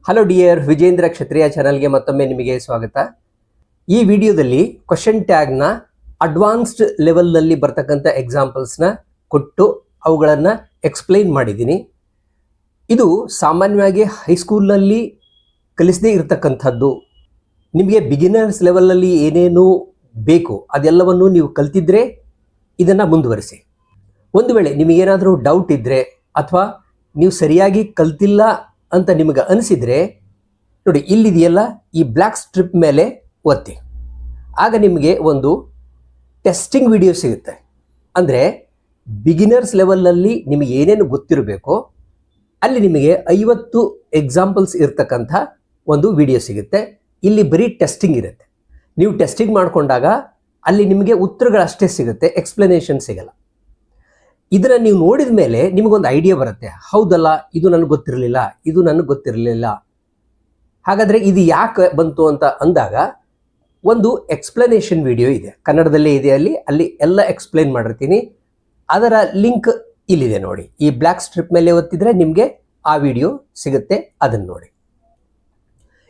Hello dear Vijendra ಕ್ಷತ್ರಿಯ ಚಾನಲ್ಗೆ ಮತ್ತೊಮ್ಮೆ ನಿಮಗೆ ಸ್ವಾಗತ. ಈ ವಿಡಿಯೋದಲ್ಲಿ ಕ್ವಶನ್ ಟ್ಯಾಗ್ನ ಅಡ್ವಾನ್ಸ್ಡ್ ಲೆವೆಲ್ನಲ್ಲಿ ಬರ್ತಕ್ಕಂಥ ಎಕ್ಸಾಂಪಲ್ಸ್ನ ಕೊಟ್ಟು ಅವುಗಳನ್ನು ಎಕ್ಸ್ಪ್ಲೈನ್ ಮಾಡಿದ್ದೀನಿ. ಇದು ಸಾಮಾನ್ಯವಾಗಿ ಹೈಸ್ಕೂಲ್ನಲ್ಲಿ ಕಲಿಸದೇ ಇರತಕ್ಕಂಥದ್ದು. ನಿಮಗೆ ಬಿಗಿನರ್ಸ್ ಲೆವೆಲಲ್ಲಿ ಏನೇನು ಬೇಕು ಅದೆಲ್ಲವನ್ನು ನೀವು ಕಲ್ತಿದ್ರೆ ಇದನ್ನು ಮುಂದುವರಿಸಿ. ಒಂದು ವೇಳೆ ನಿಮಗೇನಾದರೂ ಡೌಟ್ ಇದ್ದರೆ ಅಥವಾ ನೀವು ಸರಿಯಾಗಿ ಕಲ್ತಿಲ್ಲ ಅಂತ ನಿಮಗೆ ಅನಿಸಿದರೆ ನೋಡಿ, ಇಲ್ಲಿದೆಯಲ್ಲ ಈ ಬ್ಲ್ಯಾಕ್ ಸ್ಟ್ರಿಪ್ ಮೇಲೆ ಒತ್ತಿ. ಆಗ ನಿಮಗೆ ಒಂದು ಟೆಸ್ಟಿಂಗ್ ವಿಡಿಯೋ ಸಿಗುತ್ತೆ. ಅಂದರೆ ಬಿಗಿನರ್ಸ್ ಲೆವೆಲಲ್ಲಿ ನಿಮಗೆ ಏನೇನು ಗೊತ್ತಿರಬೇಕೋ ಅಲ್ಲಿ ನಿಮಗೆ 50 ಎಕ್ಸಾಂಪಲ್ಸ್ ಇರ್ತಕ್ಕಂಥ ಒಂದು ವಿಡಿಯೋ ಸಿಗುತ್ತೆ. ಇಲ್ಲಿ ಬರೀ ಟೆಸ್ಟಿಂಗ್ ಇರುತ್ತೆ. ನೀವು ಟೆಸ್ಟಿಂಗ್ ಮಾಡಿಕೊಂಡಾಗ ಅಲ್ಲಿ ನಿಮಗೆ ಉತ್ತರಗಳಷ್ಟೇ ಸಿಗುತ್ತೆ, ಎಕ್ಸ್ಪ್ಲನೇಷನ್ ಸಿಗಲ್ಲ. ಇದನ್ನು ನೀವು ನೋಡಿದ ಮೇಲೆ ನಿಮಗೊಂದು ಐಡಿಯಾ ಬರುತ್ತೆ, ಹೌದಲ್ಲ ಇದು ನನಗೆ ಗೊತ್ತಿರಲಿಲ್ಲ, ಹಾಗಾದರೆ ಇದು ಯಾಕೆ ಬಂತು ಅಂತ ಅಂದಾಗ ಒಂದು ಎಕ್ಸ್ಪ್ಲನೇಷನ್ ವಿಡಿಯೋ ಇದೆ, ಕನ್ನಡದಲ್ಲೇ ಇದೆ. ಅಲ್ಲಿ ಎಲ್ಲ ಎಕ್ಸ್ಪ್ಲೈನ್ ಮಾಡಿರ್ತೀನಿ. ಅದರ ಲಿಂಕ್ ಇಲ್ಲಿದೆ ನೋಡಿ. ಈ ಬ್ಲ್ಯಾಕ್ ಸ್ಟ್ರಿಪ್ ಮೇಲೆ ಒತ್ತಿದ್ರೆ ನಿಮಗೆ ಆ ವಿಡಿಯೋ ಸಿಗುತ್ತೆ, ಅದನ್ನು ನೋಡಿ.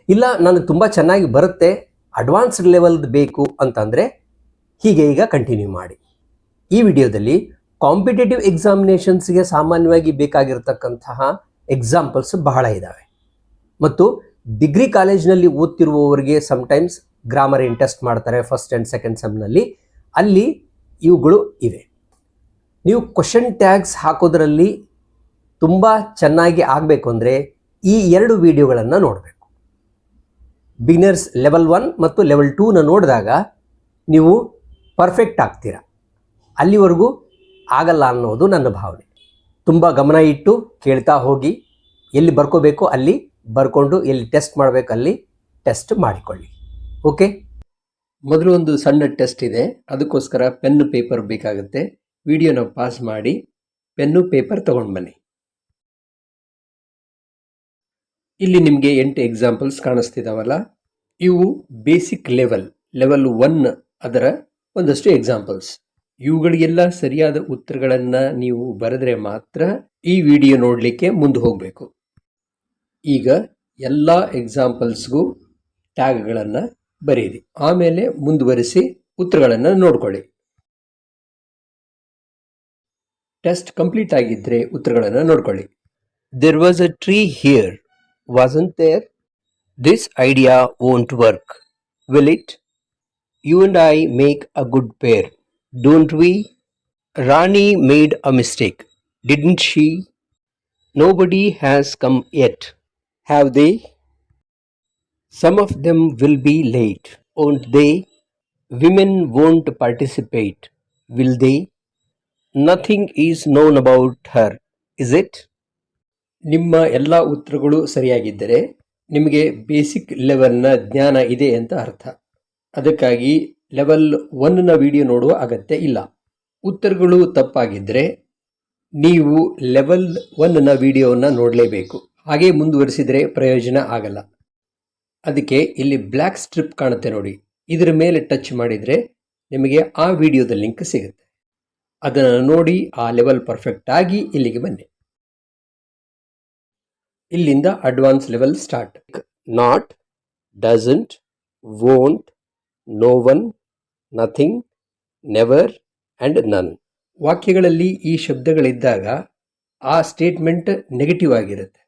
ಇಲ್ಲ ನನಗೆ ತುಂಬ ಚೆನ್ನಾಗಿ ಬರುತ್ತೆ, ಅಡ್ವಾನ್ಸ್ಡ್ ಲೆವೆಲ್ದು ಬೇಕು ಅಂತಂದರೆ ಹೀಗೆ ಈಗ ಕಂಟಿನ್ಯೂ ಮಾಡಿ. ಈ ವಿಡಿಯೋದಲ್ಲಿ ಕಾಂಪಿಟೇಟಿವ್ ಎಕ್ಸಾಮಿನೇಷನ್ಸ್ಗೆ ಸಾಮಾನ್ಯವಾಗಿ ಬೇಕಾಗಿರ್ತಕ್ಕಂತಹ ಎಕ್ಸಾಂಪಲ್ಸ್ ಬಹಳ ಇದ್ದಾವೆ. ಮತ್ತು ಡಿಗ್ರಿ ಕಾಲೇಜ್ನಲ್ಲಿ ಓದ್ತಿರುವವರಿಗೆ ಸಮ್ಟೈಮ್ಸ್ ಗ್ರಾಮರ್ ಇನ್ ಟೆಸ್ಟ್ ಮಾಡ್ತಾರೆ ಫಸ್ಟ್ ಆ್ಯಂಡ್ ಸೆಕೆಂಡ್ ಸೆಮ್ನಲ್ಲಿ. ಅಲ್ಲಿ ಇವುಗಳು ಇವೆ. ನೀವು ಕ್ವಶನ್ ಟ್ಯಾಗ್ಸ್ ಹಾಕೋದ್ರಲ್ಲಿ ತುಂಬ ಚೆನ್ನಾಗಿ ಆಗಬೇಕು ಅಂದರೆ ಈ 2 ವಿಡಿಯೋಗಳನ್ನು ನೋಡಬೇಕು. ಬಿಗಿನರ್ಸ್ ಲೆವೆಲ್ 1 ಮತ್ತು ಲೆವೆಲ್ 2ನ ನೋಡಿದಾಗ ನೀವು ಪರ್ಫೆಕ್ಟ್ ಆಗ್ತೀರಾ. ಅಲ್ಲಿವರೆಗೂ ಆಗಲ್ಲ ಅನ್ನೋದು ನನ್ನ ಭಾವನೆ. ತುಂಬ ಗಮನ ಇಟ್ಟು ಕೇಳ್ತಾ ಹೋಗಿ, ಎಲ್ಲಿ ಬರ್ಕೋಬೇಕು ಅಲ್ಲಿ ಬರ್ಕೊಂಡು, ಎಲ್ಲಿ ಟೆಸ್ಟ್ ಮಾಡಬೇಕು ಅಲ್ಲಿ ಟೆಸ್ಟ್ ಮಾಡಿಕೊಳ್ಳಿ. ಓಕೆ, ಮೊದಲು ಒಂದು ಸಣ್ಣ ಟೆಸ್ಟ್ ಇದೆ, ಅದಕ್ಕೋಸ್ಕರ ಪೆನ್ನು ಪೇಪರ್ ಬೇಕಾಗುತ್ತೆ. ವಿಡಿಯೋನ ಪಾಸ್ ಮಾಡಿ ಪೆನ್ನು ಪೇಪರ್ ತಗೊಂಡು ಬನ್ನಿ. ಇಲ್ಲಿ ನಿಮಗೆ 8 ಎಕ್ಸಾಂಪಲ್ಸ್ ಕಾಣಿಸ್ತಿದ್ದಾವಲ್ಲ, ಇವು ಬೇಸಿಕ್ ಲೆವೆಲ್ 1 ಅದರ ಒಂದಷ್ಟು ಎಕ್ಸಾಂಪಲ್ಸ್. ಇವುಗಳಿಗೆಲ್ಲ ಸರಿಯಾದ ಉತ್ತರಗಳನ್ನು ನೀವು ಬರೆದ್ರೆ ಮಾತ್ರ ಈ ವಿಡಿಯೋ ನೋಡಲಿಕ್ಕೆ ಮುಂದೆ ಹೋಗಬೇಕು. ಈಗ ಎಲ್ಲ ಎಕ್ಸಾಂಪಲ್ಸ್ಗೂ ಟ್ಯಾಗ್ಗಳನ್ನು ಬರೆಯಿರಿ, ಆಮೇಲೆ ಮುಂದುವರಿಸಿ ಉತ್ತರಗಳನ್ನು ನೋಡ್ಕೊಳ್ಳಿ. ಟೆಸ್ಟ್ ಕಂಪ್ಲೀಟ್ ಆಗಿದ್ದರೆ ಉತ್ತರಗಳನ್ನು ನೋಡ್ಕೊಳ್ಳಿ. There was a tree here, wasn't there? This idea won't work, will it? You and I make a good pair, don't we? Rani made a mistake, didn't she? Nobody has come yet, have they? Some of them will be late, won't they? Women won't participate, will they? Nothing is known about her, is it? ನಿಮ್ಮ ಎಲ್ಲ ಉತ್ತರಗಳು ಸರಿಯಾಗಿದ್ದರೆ ನಿಮಗೆ basic ಲೆವೆಲ್ನ ಜ್ಞಾನ ಇದೆ ಅಂತ ಅರ್ಥ. ಅದಕ್ಕಾಗಿ ಲೆವೆಲ್ 1ನ ವಿಡಿಯೋ ನೋಡುವ ಅಗತ್ಯ ಇಲ್ಲ. ಉತ್ತರಗಳು ತಪ್ಪಾಗಿದ್ದರೆ ನೀವು ಲೆವೆಲ್ 1ನ ವಿಡಿಯೋವನ್ನು ನೋಡಲೇಬೇಕು. ಹಾಗೆ ಮುಂದುವರಿಸಿದರೆ ಪ್ರಯೋಜನ ಆಗಲ್ಲ. ಅದಕ್ಕೆ ಇಲ್ಲಿ ಬ್ಲ್ಯಾಕ್ ಸ್ಟ್ರಿಪ್ ಕಾಣುತ್ತೆ ನೋಡಿ, ಇದರ ಮೇಲೆ ಟಚ್ ಮಾಡಿದರೆ ನಿಮಗೆ ಆ ವಿಡಿಯೋದ ಲಿಂಕ್ ಸಿಗುತ್ತೆ. ಅದನ್ನು ನೋಡಿ ಆ ಲೆವೆಲ್ ಪರ್ಫೆಕ್ಟ್ ಆಗಿ ಇಲ್ಲಿಗೆ ಬನ್ನಿ. ಇಲ್ಲಿಂದ advance level start. Not, doesn't, won't, no one, nothing, never and none. ವಾಕ್ಯಗಳಲ್ಲಿ ಈ ಶಬ್ದಗಳಿದ್ದಾಗ ಆ ಸ್ಟೇಟ್ಮೆಂಟ್ ನೆಗೆಟಿವ್ ಆಗಿರುತ್ತೆ.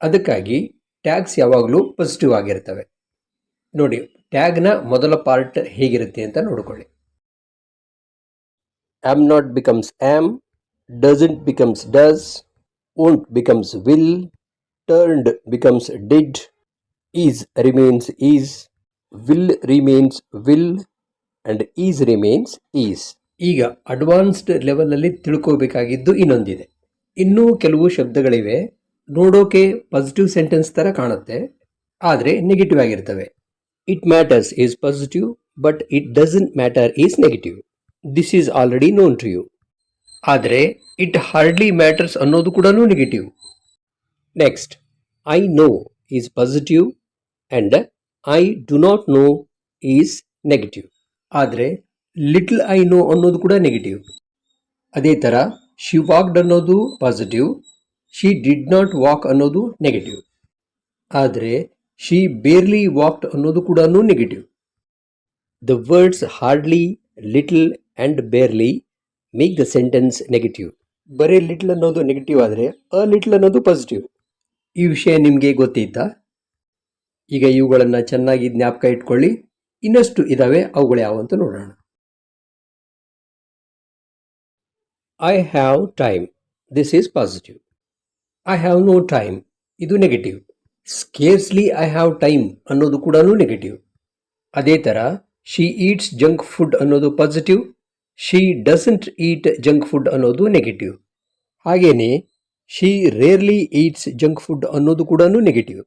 ಅದಕ್ಕಾಗಿ ಟ್ಯಾಗ್ಸ್ ಯಾವಾಗಲೂ ಪಾಸಿಟಿವ್ ಆಗಿರ್ತವೆ. ನೋಡಿ, ಟ್ಯಾಗ್ನ ಮೊದಲ ಪಾರ್ಟ್ ಹೇಗಿರುತ್ತೆ ಅಂತ ನೋಡಿಕೊಳ್ಳಿ. Am not becomes am, doesn't becomes does, won't becomes will, turned becomes did, is remains is, will remains will and is remains is. ಈಗ ಅಡ್ವಾನ್ಸ್ಡ್ ಲೆವೆಲಲ್ಲಿ ತಿಳ್ಕೋಬೇಕಾಗಿದ್ದು ಇನ್ನೊಂದಿದೆ. ಇನ್ನೂ ಕೆಲವು ಶಬ್ದಗಳಿವೆ, ನೋಡೋಕೆ ಪಾಸಿಟಿವ್ ಸೆಂಟೆನ್ಸ್ ಥರ ಕಾಣುತ್ತೆ, ಆದರೆ ನೆಗೆಟಿವ್ ಆಗಿರ್ತವೆ. It matters is positive but it doesn't matter is negative. This is already known to you. ಆದರೆ ಇಟ್ ಹಾರ್ಡ್ಲಿ ಮ್ಯಾಟರ್ಸ್ ಅನ್ನೋದು ಕೂಡ negative. Next, I know is positive and I do not know is negative. ಆದರೆ little I know ಅನ್ನೋದು ಕೂಡ negative. ಅದೇ ಥರ she walked ಅನ್ನೋದು positive, she did not walk ಅನ್ನೋದು ನೆಗೆಟಿವ್. ಆದರೆ ಶಿ ಬೇರ್ಲಿ ವಾಕ್ಡ್ ಅನ್ನೋದು ಕೂಡ negative. The words hardly, little and barely make the sentence negative. ಬರೀ ಲಿಟಲ್ ಅನ್ನೋದು ನೆಗೆಟಿವ್ ಆದರೆ ಅ ಲಿಟಲ್ ಅನ್ನೋದು ಪಾಸಿಟಿವ್. ಈ ವಿಷಯ ನಿಮಗೆ ಗೊತ್ತಿತ್ತಾ? ಈಗ ಇವುಗಳನ್ನು ಚೆನ್ನಾಗಿ ಜ್ಞಾಪಕ ಇಟ್ಕೊಳ್ಳಿ. ಇನ್ನಷ್ಟು ಇದಾವೆ, ಅವುಗಳು ಯಾವಂತ ನೋಡೋಣ. I have time, this is positive. I have no time, ಇದು negative. Scarcely I have time ಅನ್ನೋದು ಕೂಡ ನೆಗೆಟಿವ್. ಅದೇ ಥರ ಶಿ ಈಟ್ಸ್ ಜಂಕ್ ಫುಡ್ ಅನ್ನೋದು positive, she doesn't eat junk food ಅನ್ನೋದು ನೆಗೆಟಿವ್. ಹಾಗೇನೆ she rarely eats junk food ಅನ್ನೋದು ಕೂಡ negative.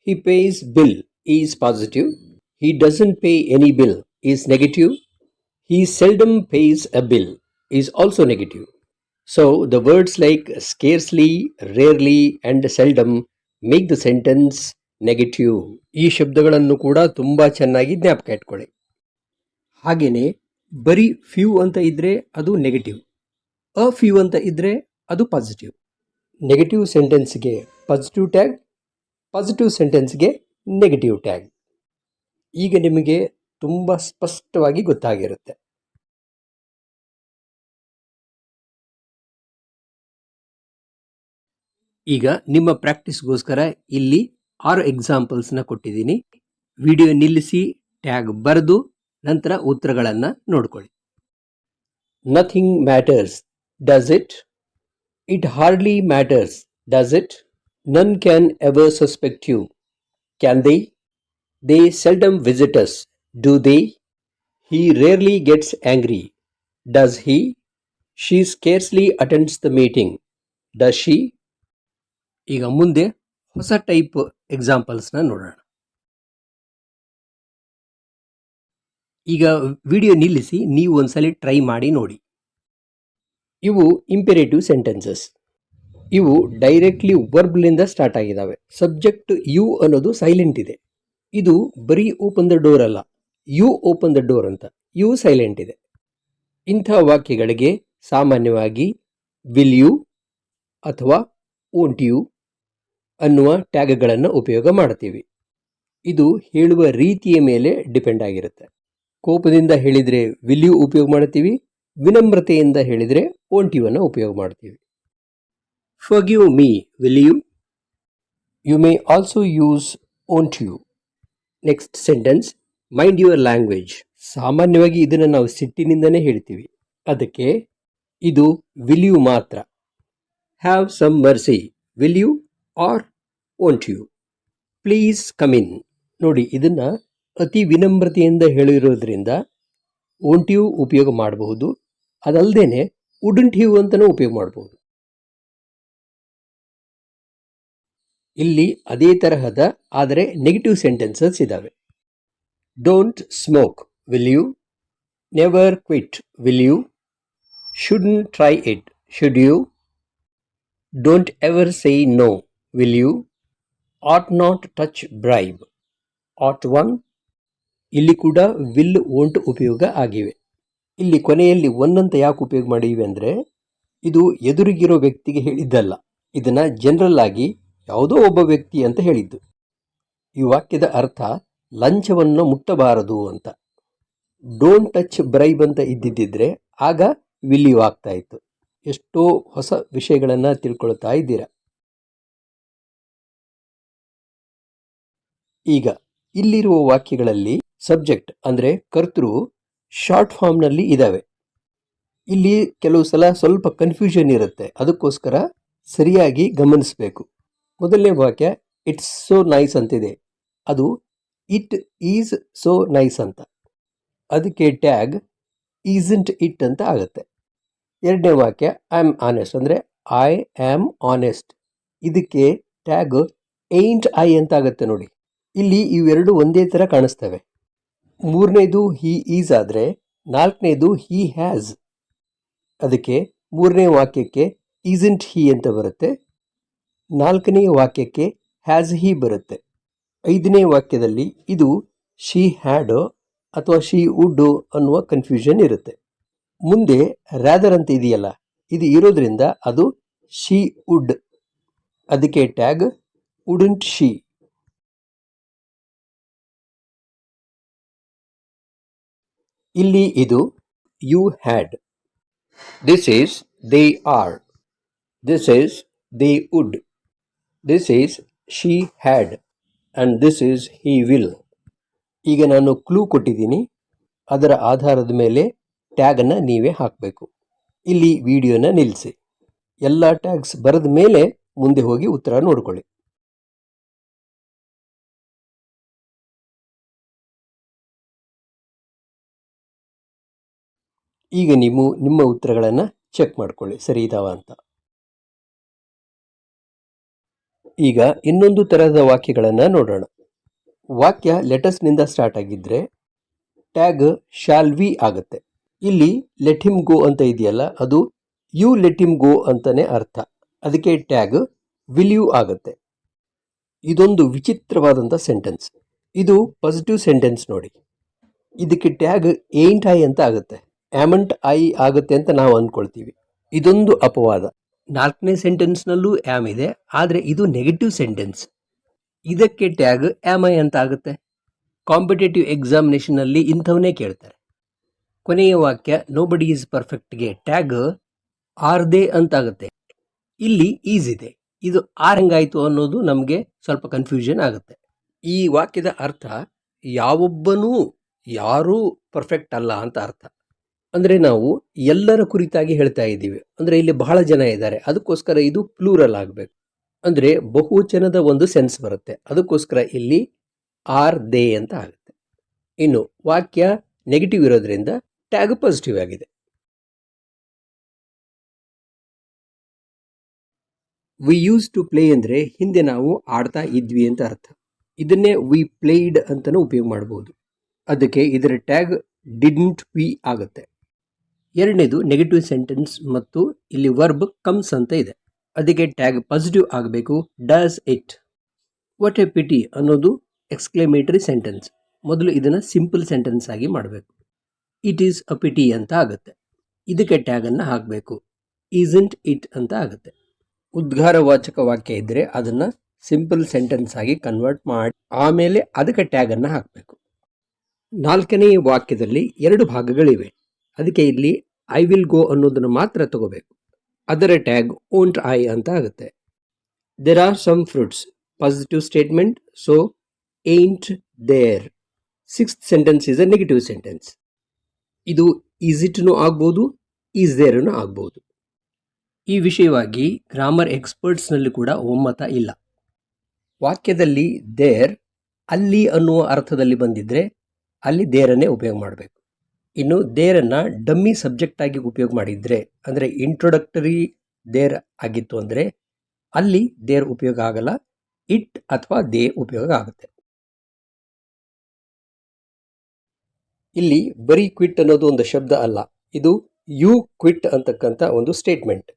He pays bill is positive, he doesn't pay any bill is negative, he seldom pays a bill is also negative. So the words like scarcely, rarely and seldom make the sentence negative. ಈ ಶಬ್ದಗಳನ್ನು ಕೂಡ ತುಂಬ ಚೆನ್ನಾಗಿ ಜ್ಞಾಪಕ ಇಟ್ಕೊಳ್ಳಿ. ಹಾಗೆಯೇ ಬರೀ few ಅಂತ ಇದ್ದರೆ ಅದು ನೆಗೆಟಿವ್, ಅ ಫ್ಯೂ ಅಂತ ಇದ್ದರೆ ಅದು ಪಾಸಿಟಿವ್. ನೆಗೆಟಿವ್ ಸೆಂಟೆನ್ಸ್ಗೆ ಪಾಸಿಟಿವ್ ಟ್ಯಾಗ್, ಪಾಸಿಟಿವ್ ಸೆಂಟೆನ್ಸ್ಗೆ ನೆಗೆಟಿವ್ ಟ್ಯಾಗ್. ಈಗ ನಿಮಗೆ ತುಂಬ ಸ್ಪಷ್ಟವಾಗಿ ಗೊತ್ತಾಗಿರುತ್ತೆ. ಈಗ ನಿಮ್ಮ ಪ್ರಾಕ್ಟೀಸ್ಗೋಸ್ಕರ ಇಲ್ಲಿ 6 ಎಕ್ಸಾಂಪಲ್ಸ್ನ ಕೊಟ್ಟಿದ್ದೀನಿ. ವಿಡಿಯೋ ನಿಲ್ಲಿಸಿ ಟ್ಯಾಗ್ ಬರೆದು ನಂತರ ಉತ್ತರಗಳನ್ನು ನೋಡ್ಕೊಳ್ಳಿ. Nothing matters, does it? It hardly matters, does it? None can ever suspect you, can they? They seldom visit us, do they? He rarely gets angry, does he? She scarcely attends the meeting, does she? ಈಗ ಮುಂದೆ ಹೊಸ type ಎಕ್ಸಾಂಪಲ್ಸ್ನ ನೋಡೋಣ. ಈಗ video ನಿಲ್ಲಿಸಿ ನೀವು ಒಂದ್ಸಲಿ try ಮಾಡಿ ನೋಡಿ. ಇವು ಇಂಪೆರೇಟಿವ್ ಸೆಂಟೆನ್ಸಸ್. ಇವು ಡೈರೆಕ್ಟ್ಲಿ ವರ್ಬ್ಲಿಂದ ಸ್ಟಾರ್ಟ್ ಆಗಿದ್ದಾವೆ. ಸಬ್ಜೆಕ್ಟ್ ಯು ಅನ್ನೋದು ಸೈಲೆಂಟ್ ಇದೆ. ಇದು ಬರೀ ಓಪನ್ ದ ಡೋರ್ ಅಲ್ಲ, ಯು ಓಪನ್ ದ ಡೋರ್ ಅಂತ. ಯು ಸೈಲೆಂಟ್ ಇದೆ. ಇಂಥ ವಾಕ್ಯಗಳಿಗೆ ಸಾಮಾನ್ಯವಾಗಿ ವಿಲ್ ಯು ಅಥವಾ ಓಂಟ್ ಯು ಅನ್ನುವ ಟ್ಯಾಗ್ಗಳನ್ನು ಉಪಯೋಗ ಮಾಡ್ತೀವಿ. ಇದು ಹೇಳುವ ರೀತಿಯ ಮೇಲೆ ಡಿಪೆಂಡ್ ಆಗಿರುತ್ತೆ. ಕೋಪದಿಂದ ಹೇಳಿದರೆ ವಿಲ್ ಯು ಉಪಯೋಗ ಮಾಡ್ತೀವಿ, ವಿನಮ್ರತೆಯಿಂದ ಹೇಳಿದರೆ ಓಂಟ್ ಯು ಅನ್ನು ಉಪಯೋಗ ಮಾಡ್ತೀವಿ. Forgive me, will you? You may also use won't you. Next sentence, mind your language. ಸಾಮಾನ್ಯವಾಗಿ ಇದನ್ನು ನಾವು ಸಿಟ್ಟಿನಿಂದನೇ ಹೇಳ್ತೀವಿ, ಅದಕ್ಕೆ ಇದು will you ಮಾತ್ರ. Have some mercy, will you or won't you? Please come in. ನೋಡಿ, ಇದನ್ನು ಅತಿ ವಿನಮ್ರತೆಯಿಂದ ಹೇಳಿರೋದ್ರಿಂದ won't you ಉಪಯೋಗ ಮಾಡಬಹುದು. ಅದಲ್ಲದೆ wouldn't you ಅಂತಲೂ ಉಪಯೋಗ ಮಾಡಬಹುದು. ಇಲ್ಲಿ ಅದೇ ತರಹದ ಆದರೆ ನೆಗೆಟಿವ್ ಸೆಂಟೆನ್ಸಸ್ ಇದ್ದಾವೆ. Don't smoke, will you? Never quit, will you? Shouldn't try it, should you? Don't ever say no, will you? Ought not touch bribe, ought one? ಇಲ್ಲಿ ಕೂಡ ವಿಲ್ ವೋಂಟ್ ಉಪಯೋಗ ಆಗಿವೆ. ಇಲ್ಲಿ ಕೊನೆಯಲ್ಲಿ ಒನ್ ಅಂತ ಯಾಕೆ ಉಪಯೋಗ ಮಾಡಿವೆ ಅಂದರೆ ಇದು ಎದುರಿಗಿರೋ ವ್ಯಕ್ತಿಗೆ ಹೇಳಿದ್ದಲ್ಲ, ಇದನ್ನು ಜನರಲ್ ಆಗಿ ಯಾವುದೋ ಒಬ್ಬ ವ್ಯಕ್ತಿ ಅಂತ ಹೇಳಿದ್ದು. ಈ ವಾಕ್ಯದ ಅರ್ಥ ಲಂಚವನ್ನು ಮುಟ್ಟಬಾರದು ಅಂತ. ಡೋಂಟ್ ಟಚ್ ಬ್ರೈಬ್ ಅಂತ ಇದ್ದಿದ್ದರೆ ಆಗ ವಿಲ್ ಯು ಆಗ್ತಾ ಇತ್ತು. ಎಷ್ಟೋ ಹೊಸ ವಿಷಯಗಳನ್ನು ತಿಳ್ಕೊಳ್ತಾ ಇದ್ದೀರಾ. ಈಗ ಇಲ್ಲಿರುವ ವಾಕ್ಯಗಳಲ್ಲಿ ಸಬ್ಜೆಕ್ಟ್ ಅಂದರೆ ಕರ್ತೃ ಶಾರ್ಟ್ ಫಾರ್ಮ್ನಲ್ಲಿ ಇದ್ದಾವೆ. ಇಲ್ಲಿ ಕೆಲವು ಸಲ ಸ್ವಲ್ಪ ಕನ್ಫ್ಯೂಷನ್ ಇರುತ್ತೆ, ಅದಕ್ಕೋಸ್ಕರ ಸರಿಯಾಗಿ ಗಮನಿಸಬೇಕು. ಮೊದಲನೇ ವಾಕ್ಯ ಇಟ್ಸ್ ಸೋ ನೈಸ್ ಅಂತಿದೆ, ಅದು ಇಟ್ ಈಸ್ ಸೋ ನೈಸ್ ಅಂತ, ಅದಕ್ಕೆ ಟ್ಯಾಗ್ ಈಸಂಟ್ ಇಟ್ ಅಂತ ಆಗುತ್ತೆ. ಎರಡನೇ ವಾಕ್ಯ ಐ ಆಮ್ ಆನೆಸ್ಟ್ ಅಂದರೆ ಐ ಆಮ್ ಆನೆಸ್ಟ್, ಇದಕ್ಕೆ ಟ್ಯಾಗ್ ಏಂಟ್ ಐ ಅಂತ ಆಗುತ್ತೆ. ನೋಡಿ, ಇಲ್ಲಿ ಇವೆರಡು ಒಂದೇ ಥರ ಕಾಣಿಸ್ತವೆ. ಮೂರನೇದು ಹಿ ಈಸ್ ಆದರೆ ನಾಲ್ಕನೇದು ಹಿ ಹ್ಯಾಸ್, ಅದಕ್ಕೆ ಮೂರನೇ ವಾಕ್ಯಕ್ಕೆ ಈಸಂಟ್ ಹಿ ಅಂತ ಬರುತ್ತೆ, ನಾಲ್ಕನೇ ವಾಕ್ಯಕ್ಕೆ ಹ್ಯಾಸ್ ಹಿ ಬರುತ್ತೆ. ಐದನೇ ವಾಕ್ಯದಲ್ಲಿ ಇದು ಶಿ ಹ್ಯಾಡ್ ಅಥವಾ ಶಿ ವುಡ್ ಅನ್ನುವ ಕನ್ಫ್ಯೂಷನ್ ಇರುತ್ತೆ. ಮುಂದೆ ರ್ಯಾದರ್ ಅಂತ ಇದೆಯಲ್ಲ, ಇದು ಇರೋದ್ರಿಂದ ಅದು ಶಿ ವುಡ್, ಅದಕ್ಕೆ ಟ್ಯಾಗ್ ವುಡಂಟ್ ಶಿ. ಇಲ್ಲಿ ಇದು you had. This is they are. This is they would. This is she had and this is he will. ಈಗ ನಾನು ಕ್ಲೂ ಕೊಟ್ಟಿದ್ದೀನಿ, ಅದರ ಆಧಾರದ ಮೇಲೆ ಟ್ಯಾಗನ್ನು ನೀವೇ ಹಾಕಬೇಕು. ಇಲ್ಲಿ ವಿಡಿಯೋನ ನಿಲ್ಲಿಸಿ. ಎಲ್ಲ ಟ್ಯಾಗ್ಸ್ ಬರೆದ ಮೇಲೆ ಮುಂದೆ ಹೋಗಿ ಉತ್ತರ ನೋಡ್ಕೊಳ್ಳಿ. ಈಗ ನೀವು ನಿಮ್ಮ ಉತ್ತರಗಳನ್ನು ಚೆಕ್ ಮಾಡ್ಕೊಳ್ಳಿ, ಸರಿ ಇದಾವ ಅಂತ. ಈಗ ಇನ್ನೊಂದು ತರಹದ ವಾಕ್ಯಗಳನ್ನು ನೋಡೋಣ. ವಾಕ್ಯ ಲೆಟರ್ಸ್ನಿಂದ ಸ್ಟಾರ್ಟ್ ಆಗಿದ್ರೆ ಟ್ಯಾಗ್ ಶಾಲ್ ವಿ ಆಗುತ್ತೆ. ಇಲ್ಲಿ ಲೆಟ್ ಹಿಮ್ ಗೋ ಅಂತ ಇದೆಯಲ್ಲ, ಅದು ಯು ಲೆಟ್ ಹಿಮ್ ಗೋ ಅಂತಾನೆ ಅರ್ಥ. ಅದಕ್ಕೆ ಟ್ಯಾಗ್ ವಿಲ್ ಯು ಆಗುತ್ತೆ. ಇದೊಂದು ವಿಚಿತ್ರವಾದಂಥ ಸೆಂಟೆನ್ಸ್. ಇದು ಪಾಸಿಟಿವ್ ಸೆಂಟೆನ್ಸ್ ನೋಡಿ. ಇದಕ್ಕೆ ಟ್ಯಾಗ್ ಏಂಟ್ ಐ ಅಂತ ಆಗುತ್ತೆ. ಆಮಂಟ್ ಐ ಆಗುತ್ತೆ ಅಂತ ನಾವು ಅಂದ್ಕೊಳ್ತೀವಿ. ಇದೊಂದು ಅಪವಾದ. 4ನೇ ಸೆಂಟೆನ್ಸ್ನಲ್ಲೂ ಆಮ್ ಇದೆ, ಆದರೆ ಇದು ನೆಗೆಟಿವ್ ಸೆಂಟೆನ್ಸ್. ಇದಕ್ಕೆ ಟ್ಯಾಗ್ ಆಮ್ ಐ ಅಂತ ಆಗುತ್ತೆ. ಕಾಂಪಿಟೇಟಿವ್ ಎಕ್ಸಾಮಿನೇಷನ್ನಲ್ಲಿ ಇಂಥವನ್ನೇ ಕೇಳ್ತಾರೆ. ಕೊನೆಯ ವಾಕ್ಯ ನೋಬಡಿ ಈಸ್ ಪರ್ಫೆಕ್ಟ್ಗೆ ಟ್ಯಾಗ್ ಆರ್ ದೇ ಅಂತ ಆಗುತ್ತೆ. ಇಲ್ಲಿ ಈಸ್ ಇದೆ, ಇದು ಆರ್ ಹೆಂಗಾಯಿತು ಅನ್ನೋದು ನಮಗೆ ಸ್ವಲ್ಪ ಕನ್ಫ್ಯೂಷನ್ ಆಗುತ್ತೆ. ಈ ವಾಕ್ಯದ ಅರ್ಥ ಯಾವೊಬ್ಬನೂ ಯಾರೂ ಪರ್ಫೆಕ್ಟ್ ಅಲ್ಲ ಅಂತ ಅರ್ಥ. ಅಂದರೆ ನಾವು ಎಲ್ಲರ ಕುರಿತಾಗಿ ಹೇಳ್ತಾ ಇದ್ದೀವಿ. ಅಂದರೆ ಇಲ್ಲಿ ಬಹಳ ಜನ ಇದ್ದಾರೆ, ಅದಕ್ಕೋಸ್ಕರ ಇದು ಪ್ಲೂರಲ್ ಆಗಬೇಕು. ಅಂದರೆ ಬಹುವಚನದ ಒಂದು ಸೆನ್ಸ್ ಬರುತ್ತೆ, ಅದಕ್ಕೋಸ್ಕರ ಇಲ್ಲಿ ಆರ್ ದೇ ಅಂತ ಆಗುತ್ತೆ. ಇನ್ನು ವಾಕ್ಯ ನೆಗೆಟಿವ್ ಇರೋದ್ರಿಂದ ಟ್ಯಾಗ್ ಪಾಸಿಟಿವ್ ಆಗಿದೆ. ವಿ ಯೂಸ್ ಟು ಪ್ಲೇ ಅಂದರೆ ಹಿಂದೆ ನಾವು ಆಡ್ತಾ ಇದ್ವಿ ಅಂತ ಅರ್ಥ. ಇದನ್ನೇ ವಿ ಪ್ಲೇಡ್ ಅಂತಲೂ ಉಪಯೋಗ ಮಾಡ್ಬೋದು. ಅದಕ್ಕೆ ಇದರ ಟ್ಯಾಗ್ ಡಿಡ್ಂಟ್ ವಿ ಆಗುತ್ತೆ. ಎರಡನೇದು ನೆಗೆಟಿವ್ ಸೆಂಟೆನ್ಸ್ ಮತ್ತು ಇಲ್ಲಿ ವರ್ಬ್ ಕಮ್ಸ್ ಅಂತ ಇದೆ. ಅದಕ್ಕೆ ಟ್ಯಾಗ್ ಪಾಸಿಟಿವ್ ಆಗಬೇಕು, does it. What a pity ಅನ್ನೋದು ಎಕ್ಸ್ಕ್ಲೇಮೇಟರಿ ಸೆಂಟೆನ್ಸ್. ಮೊದಲು ಇದನ್ನು ಸಿಂಪಲ್ ಸೆಂಟೆನ್ಸ್ ಆಗಿ ಮಾಡಬೇಕು. ಇಟ್ ಈಸ್ ಅ ಪಿಟಿ ಅಂತ ಆಗುತ್ತೆ. ಇದಕ್ಕೆ ಟ್ಯಾಗನ್ನು ಹಾಕಬೇಕು, ಈಸಂಟ್ ಇಟ್ ಅಂತ ಆಗುತ್ತೆ. ಉದ್ಗಾರವಾಚಕ ವಾಕ್ಯ ಇದ್ದರೆ ಅದನ್ನು ಸಿಂಪಲ್ ಸೆಂಟೆನ್ಸ್ ಆಗಿ ಕನ್ವರ್ಟ್ ಮಾಡಿ ಆಮೇಲೆ ಅದಕ್ಕೆ ಟ್ಯಾಗನ್ನು ಹಾಕಬೇಕು. 4ನೇ ವಾಕ್ಯದಲ್ಲಿ 2 ಭಾಗಗಳಿವೆ. ಅದಕ್ಕೆ ಇಲ್ಲಿ ಐ ವಿಲ್ ಗೋ ಅನ್ನೋದನ್ನು ಮಾತ್ರ ತಗೋಬೇಕು. ಅದರ ಟ್ಯಾಗ್ ಓಂಟ್ ಐ ಅಂತ ಆಗುತ್ತೆ. There are some fruits, positive statement, so aren't there. 6th sentence is a negative sentence. ಇದು ಈಸ್ ಇಟ್ನೂ ಆಗ್ಬೋದು, ಈಸ್ ದೇರ್ನೂ ಆಗ್ಬೋದು. ಈ ವಿಷಯವಾಗಿ ಗ್ರಾಮರ್ ಎಕ್ಸ್ಪರ್ಟ್ಸ್ನಲ್ಲಿ ಕೂಡ ಒಮ್ಮತ ಇಲ್ಲ. ವಾಕ್ಯದಲ್ಲಿ ದೇರ್ ಅಲ್ಲಿ ಅನ್ನುವ ಅರ್ಥದಲ್ಲಿ ಬಂದಿದ್ದರೆ ಅಲ್ಲಿ ದೇರನ್ನೇ ಉಪಯೋಗ ಮಾಡಬೇಕು. ಇನ್ನು ದೇರನ್ನು ಡಮ್ಮಿ ಸಬ್ಜೆಕ್ಟ್ ಆಗಿ ಉಪಯೋಗ ಮಾಡಿದರೆ, ಅಂದರೆ ಇಂಟ್ರೊಡಕ್ಟರಿ ದೇರ್ ಆಗಿತ್ತು ಅಂದರೆ ಅಲ್ಲಿ ದೇರ್ ಉಪಯೋಗ ಆಗಲ್ಲ, ಇಟ್ ಅಥವಾ ದೇ ಉಪಯೋಗ ಆಗುತ್ತೆ. ಇಲ್ಲಿ ಬರೀ ಕ್ವಿಟ್ ಅನ್ನೋದು ಒಂದು ಶಬ್ದ ಅಲ್ಲ, ಇದು ಯು ಕ್ವಿಟ್ ಅಂತಕ್ಕಂಥ ಒಂದು ಸ್ಟೇಟ್ಮೆಂಟ್.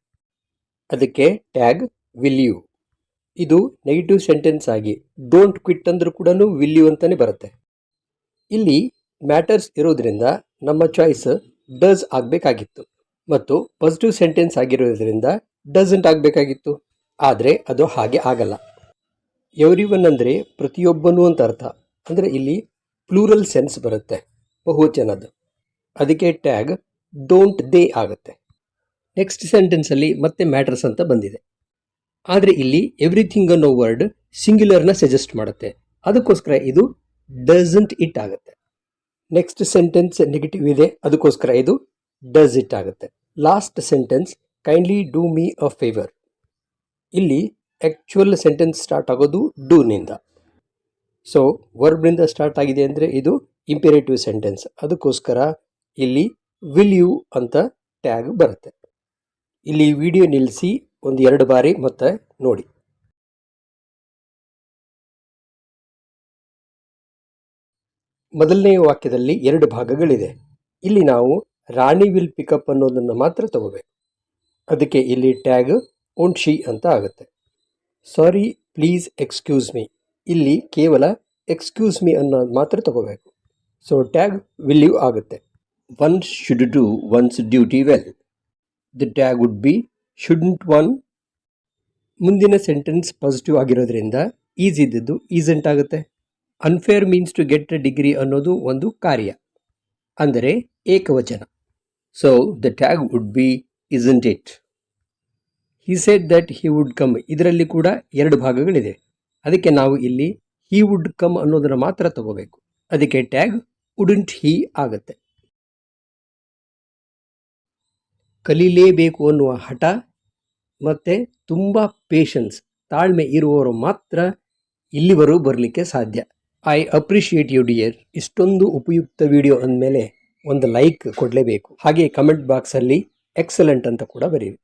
ಅದಕ್ಕೆ ಟ್ಯಾಗ್ ವಿಲ್ ಯು. ಇದು ನೆಗೆಟಿವ್ ಸೆಂಟೆನ್ಸ್ ಆಗಿ ಡೋಂಟ್ ಕ್ವಿಟ್ ಅಂದ್ರೂ ಕೂಡ ವಿಲ್ ಯು ಅಂತಲೇ ಬರುತ್ತೆ. ಇಲ್ಲಿ ಮ್ಯಾಟರ್ಸ್ ಇರೋದ್ರಿಂದ ನಮ್ಮ ಚಾಯ್ಸ್ ಡಸ್ ಆಗಬೇಕಾಗಿತ್ತು ಮತ್ತು ಪಾಸಿಟಿವ್ ಸೆಂಟೆನ್ಸ್ ಆಗಿರೋದ್ರಿಂದ ಡಸಂಟ್ ಆಗಬೇಕಾಗಿತ್ತು. ಆದರೆ ಅದು ಹಾಗೆ ಆಗಲ್ಲ. ಎವ್ರಿವನ್ ಅಂದರೆ ಪ್ರತಿಯೊಬ್ಬನೂ ಅಂತ ಅರ್ಥ. ಅಂದರೆ ಇಲ್ಲಿ ಪ್ಲೂರಲ್ ಸೆನ್ಸ್ ಬರುತ್ತೆ, ಬಹುವಚನದ್ದು. ಅದಕ್ಕೆ ಟ್ಯಾಗ್ ಡೋಂಟ್ ದೇ ಆಗುತ್ತೆ. ನೆಕ್ಸ್ಟ್ ಸೆಂಟೆನ್ಸಲ್ಲಿ ಮತ್ತೆ ಮ್ಯಾಟರ್ಸ್ ಅಂತ ಬಂದಿದೆ. ಆದರೆ ಇಲ್ಲಿ ಎವ್ರಿಥಿಂಗ್ ಅನ್ನೋ ವರ್ಡ್ ಸಿಂಗ್ಯುಲರ್ನ ಸಜೆಸ್ಟ್ ಮಾಡುತ್ತೆ, ಅದಕ್ಕೋಸ್ಕರ ಇದು ಡಸಂಟ್ ಇಟ್ ಆಗುತ್ತೆ. ನೆಕ್ಸ್ಟ್ ಸೆಂಟೆನ್ಸ್ ನೆಗೆಟಿವ್ ಇದೆ, ಅದಕ್ಕೋಸ್ಕರ ಇದು ಡಸ್ ಇಟ್ ಆಗುತ್ತೆ. Last sentence kindly do me a favour. ಇಲ್ಲಿ ಆ್ಯಕ್ಚುಯಲ್ ಸೆಂಟೆನ್ಸ್ ಸ್ಟಾರ್ಟ್ ಆಗೋದು ಡೂನಿಂದ. ಸೊ ವರ್ಬ್ನಿಂದ ಸ್ಟಾರ್ಟ್ ಆಗಿದೆ ಅಂದರೆ ಇದು ಇಂಪೆರೇಟಿವ್ ಸೆಂಟೆನ್ಸ್, ಅದಕ್ಕೋಸ್ಕರ ಇಲ್ಲಿ ವಿಲ್ ಯು ಅಂತ ಟ್ಯಾಗ್ ಬರುತ್ತೆ. ಇಲ್ಲಿ ವಿಡಿಯೋ ನಿಲ್ಲಿಸಿ 1-2 ಬಾರಿ ಮತ್ತೆ ನೋಡಿ. ಮೊದಲನೇ ವಾಕ್ಯದಲ್ಲಿ 2 ಭಾಗಗಳಿದೆ. ಇಲ್ಲಿ ನಾವು ರಾಣಿ ವಿಲ್ ಪಿಕಪ್ ಅನ್ನೋದನ್ನು ಮಾತ್ರ ತಗೋಬೇಕು. ಅದಕ್ಕೆ ಇಲ್ಲಿ ಟ್ಯಾಗ್ ಓಂಟ್ ಶಿ ಅಂತ ಆಗುತ್ತೆ. ಸಾರಿ ಪ್ಲೀಸ್ ಎಕ್ಸ್ಕ್ಯೂಸ್ ಮೀ, ಇಲ್ಲಿ ಕೇವಲ ಎಕ್ಸ್ಕ್ಯೂಸ್ ಮೀ ಅನ್ನೋದು ಮಾತ್ರ ತಗೋಬೇಕು. ಸೊ ಟ್ಯಾಗ್ ವಿಲ್ ಯು ಆಗುತ್ತೆ. One should do one's duty well. The tag would be shouldn't one. ಮುಂದಿನ ಸೆಂಟೆನ್ಸ್ ಪಾಸಿಟಿವ್ ಆಗಿರೋದ್ರಿಂದ ಈಸ್ ಇದ್ದದ್ದು ಈಸಂಟ್ ಆಗುತ್ತೆ. Unfair means to get a degree ಅನ್ನೋದು ಒಂದು ಕಾರ್ಯ, ಅಂದರೆ ಏಕವಚನ. So the tag would be isn't it. He said that he would come. ಇದರಲ್ಲಿ ಕೂಡ ಎರಡು ಭಾಗಗಳಿದೆ. ಅದಕ್ಕೆ ನಾವು ಇಲ್ಲಿ he would come ಅನ್ನೋದನ್ನು ಮಾತ್ರ ತಗೋಬೇಕು. ಅದಕ್ಕೆ ಟ್ಯಾಗ್ wouldn't he ಆಗುತ್ತೆ. ಕಲೀಲೇಬೇಕು ಅನ್ನುವ ಹಠ ಮತ್ತು ತುಂಬ ಪೇಷನ್ಸ್, ತಾಳ್ಮೆ ಇರುವವರು ಮಾತ್ರ ಇಲ್ಲಿವರೆಗೂ ಬರಲಿಕ್ಕೆ ಸಾಧ್ಯ. I appreciate you dear. ಇಷ್ಟೊಂದು ಉಪಯುಕ್ತ ವಿಡಿಯೋ ಅಂದಮೇಲೆ ಒಂದು ಲೈಕ್ ಕೊಡಲೇಬೇಕು. ಹಾಗೆ ಕಮೆಂಟ್ ಬಾಕ್ಸಲ್ಲಿ ಎಕ್ಸಲೆಂಟ್ ಅಂತ ಕೂಡ ಬರೀರಿ.